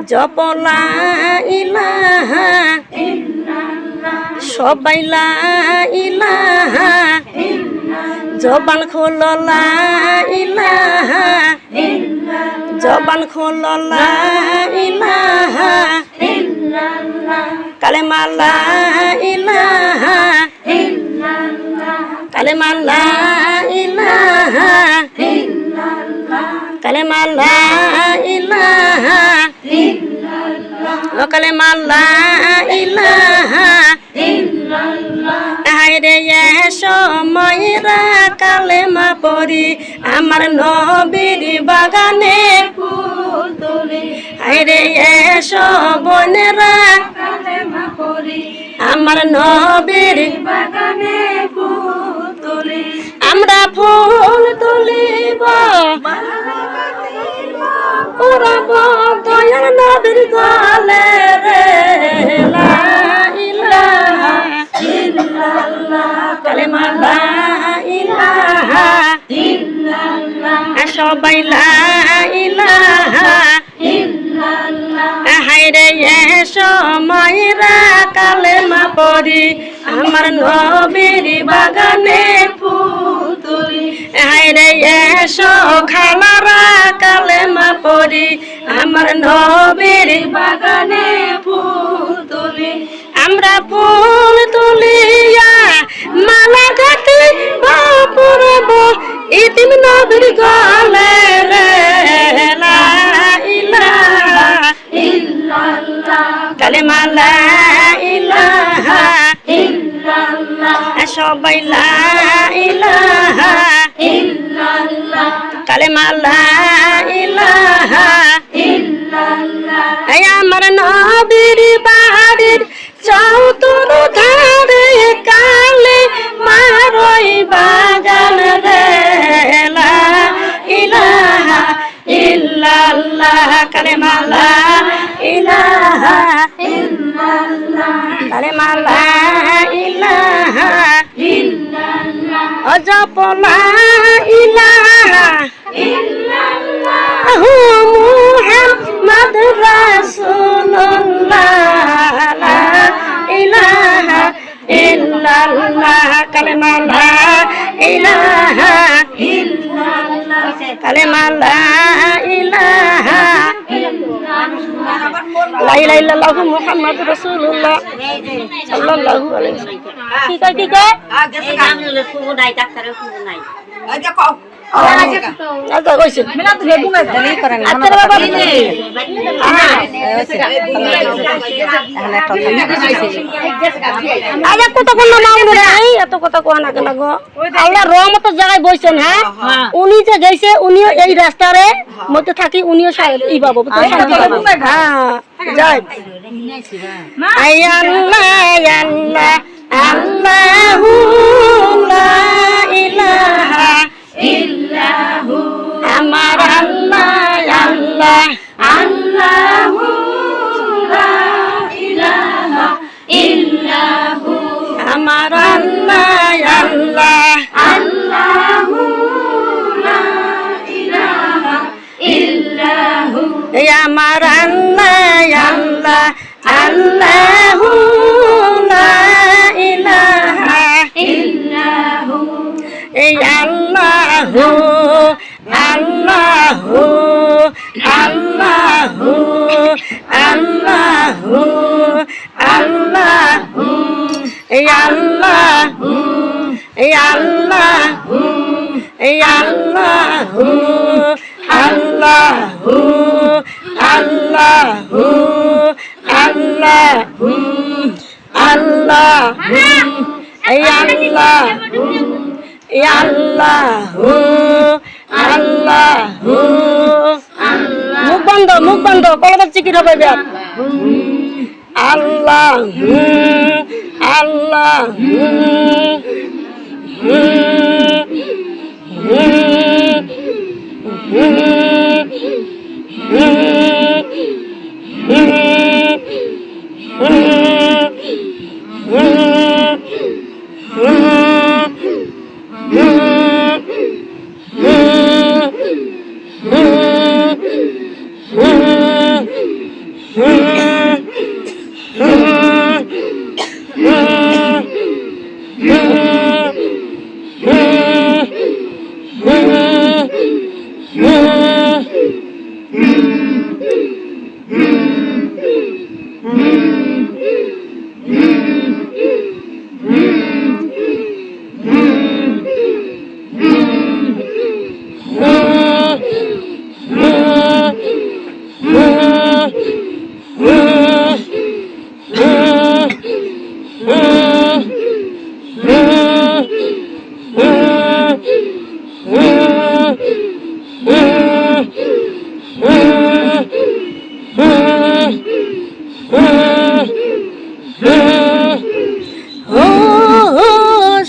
জপ লা ইলাহা সবাই লা ইলাহা জবান খোল লা ইলাহা জবান খোল লা ইলাহা কালেমা লা ইলাহা কালেমা লা ইলাহা কালেমা লা ইলাহা কালেমা লা ইলাহা হায়রে সময়রা কালেমা পড়ি আমার নবীর বাগানে ফুল তুলি হায়রে বোনেরা কালেমা পড়ি আমার নবীর বাগানে ফুল তুলি আমরা ফুল তুলিব পুরাব দয়ার নবীর গলে রে লা ইলাহা ইল্লাল্লাহ কালেমা লা ইলাহা ইল্লাল্লাহ সবাই লা ইলাহা ইল্লাল্লাহ হায়রে সময়রা কালেমা পড়ি আমার নবীর বাগানে ফুল তুলি হায়রে খালারা কালেমা পড়ি আমার নবীর বাগানে ফুল তুলি আমরা ফুল তুলিয়া মালা গাঁথি বাপুরব ইতিম নবীর গলে রে লা ইলাহা ইল্লাল্লাহ কালেমা লা ইলাহা ইল্লাল্লাহ সবাই লা ইলাহা ইল্লাল্লাহ কালেমা লা ইলাহা ইল্লাল্লাহ আমার নবীর বাড়ির চৌতুর ধারে কালে মারই বাগান রে লা ইলাহা ইল্লাল্লাহ কালেমা লা ইলাহা ইল্লাল্লাহ কালেমা লা ইলাহা ইল্লাল্লাহ জপ লা ইলাহা ইল্লাল্লাহ মুহাম্মদ রাসূলুল্লাহ লা ইলাহা ইল্লাল্লাহ কালেমা লা ইলাহা ইল্লাল্লাহ কালেমা লা ইলাহা লা ইলাহা ইল্লাল্লাহ মুহাম্মাদুর রাসূলুল্লাহ সাল্লাল্লাহু আলাইহি ওয়াসাল্লাম কি কয় এই নামলে ফুগু নাই ডাক্তারের ফুগু নাই ওই যে কও আচ্ছা কইছে মেলা তো ঘুমাই দেলি করেন আচ্ছা বাবা দিনে আজ কত কোন নাম নাই এত কথা কোয়া না কেন গো আল্লাহ রহমত জায়গায় বইছেন হ্যাঁ উনি যে গেছে উনিও এই রাস্তারে মধ্যে থাকি উনিও এই বাবু তো শান্তি হ্যাঁ যাই আই আল্লাহ আল্লাহ আল্লাহু লা ইলাহা ইল্লাহু আমার আল্লাহ আল্লাহ আল্লাহু লা ইলাহা ইল্লাহু আমার আল্লাহ আল্লাহ আল্লাহু লা ইলাহা ইল্লাহু আমার আল্লাহ আল্লাহ আল্লাহু লা ইলাহা ইল্লাহু এই আল্লাহু আল্লাহু আল্লাহু আল্লাহু আল্লাহু এই আল্লাহু এই আল্লাহু এই আল্লাহু আল্লাহু আল্লাহু আল্লাহু আল্লাহু এই আল্লাহু আল্লাহু আল্লাহু মুখ বন্ধ কলম চিকি হবে ব্যাপ আল্লাহু আল্লাহু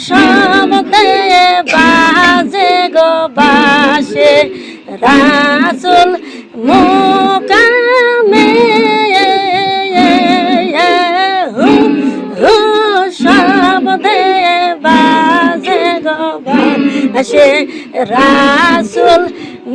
শব্দে বাজে গো বাঁশি রাসূল মোকামে শব্দে বাজে গো বাঁশি রাসূল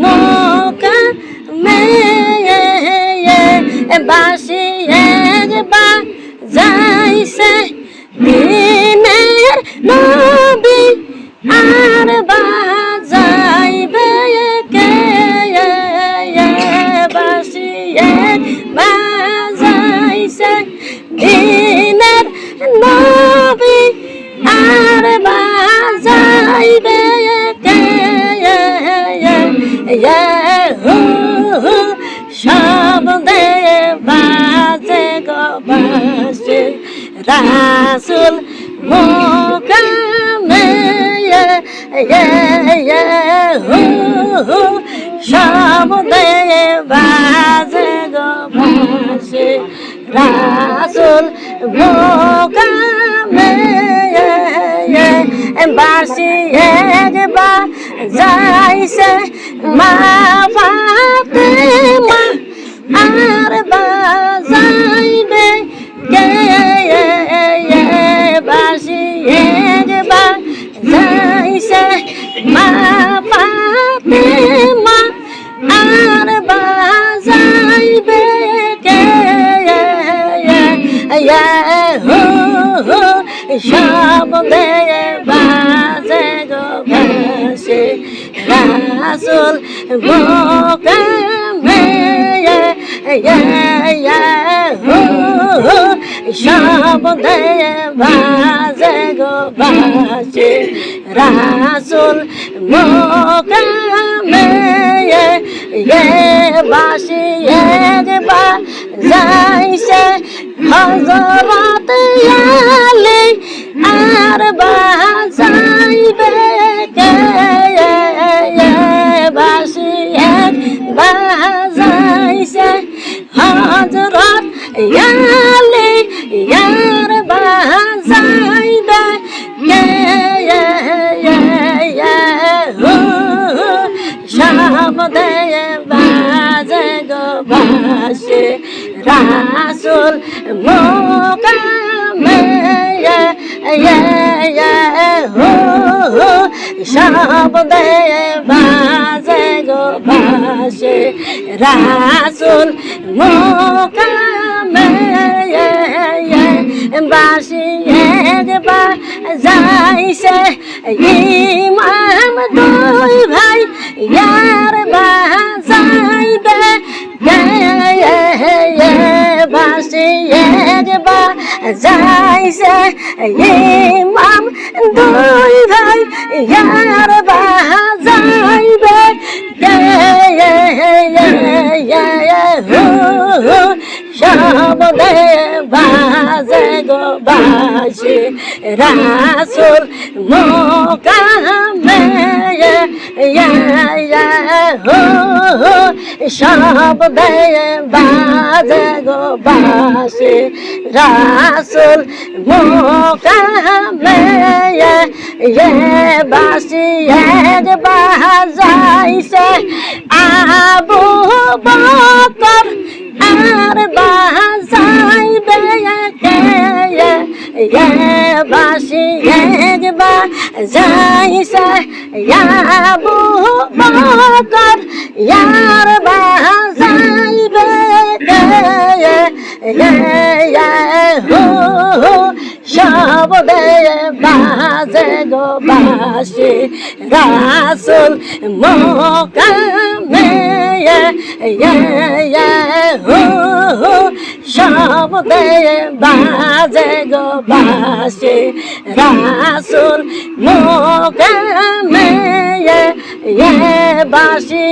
মোকামে বাঁশি বাজাইছে দিনের নবী আর বাজাইবে কে বাঁশি বাজাইছে দিনের নবী আর বাজাইবে কে শব্দে বাজে গো বাঁশি রাসূল মোকামে শব্দে বাজে গো বাঁশি রাসূল মোকামে বাঁশি বাজাইছে মা ফাতেমা আর বাজাইবে কে বাঁশি বাজাইছে মা ফাতেমা আর বাজাইবে কে শব্দে বাজে গো বাঁশি রাসূল মোকামে শব্দে বাজে গো বাঁশি রাসূল মোকামে বাঁশি বাজাইছে হযরত আলী আর বাজাইবে কে বাঁশি বাজাইছে হযরত আলী আর বাজাইবে কে শব্দে বাজে গো বাঁশি রাসূল মোকামে শব্দে বাজে গো বাঁশি রাসূল মোকামে বাঁশি বাজাইছে ইমাম দুই ভাই ইয়ার বাজাইবে বাঁশি বাজাইছে ইমাম দুই ভাই ইয়ার বাজাইবে শব্দে বাজে গো বাঁশি রাসূল মোকামে শব্দে বাজে গো বাঁশি রাসূল মোকামে বাঁশি বাজাইছে আবু বকর আর বাজাইবে কে বাঁশি বাজাইছে আবু বকর আর বাজাইবে কে শব্দে বাজে গো বাঁশি রাসূল মোকামে শব্দে বাজে গো বাঁশি রাসূল মোকামে বাঁশি